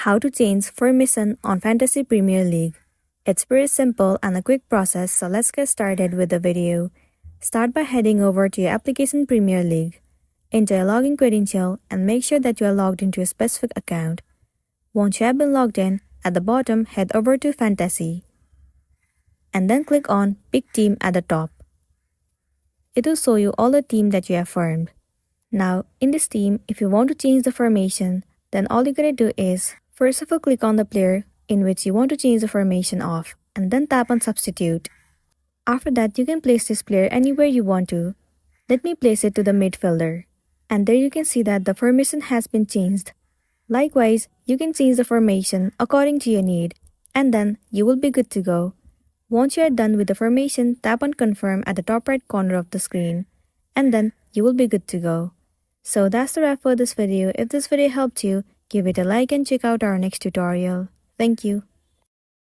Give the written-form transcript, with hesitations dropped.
How to change formation on Fantasy Premier League. It's pretty simple and a quick process, so let's get started with the video. Start by heading over to your application Premier League. Enter a login credential and make sure that you are logged into a specific account. Once you have been logged in, at the bottom head over to Fantasy. And then click on Pick Team at the top. It will show you all the team that you have formed. Now, in this team, if you want to change the formation, then all you're gonna do is, first of all, click on the player in which you want to change the formation of, and then tap on Substitute. After that, you can place this player anywhere you want to. Let me place it to the midfielder. And there you can see that the formation has been changed. Likewise, you can change the formation according to your need, and then you will be good to go. Once you are done with the formation, tap on Confirm at the top right corner of the screen, and then you will be good to go. So that's the wrap for this video. If this video helped you, give it a like and check out our next tutorial. Thank you.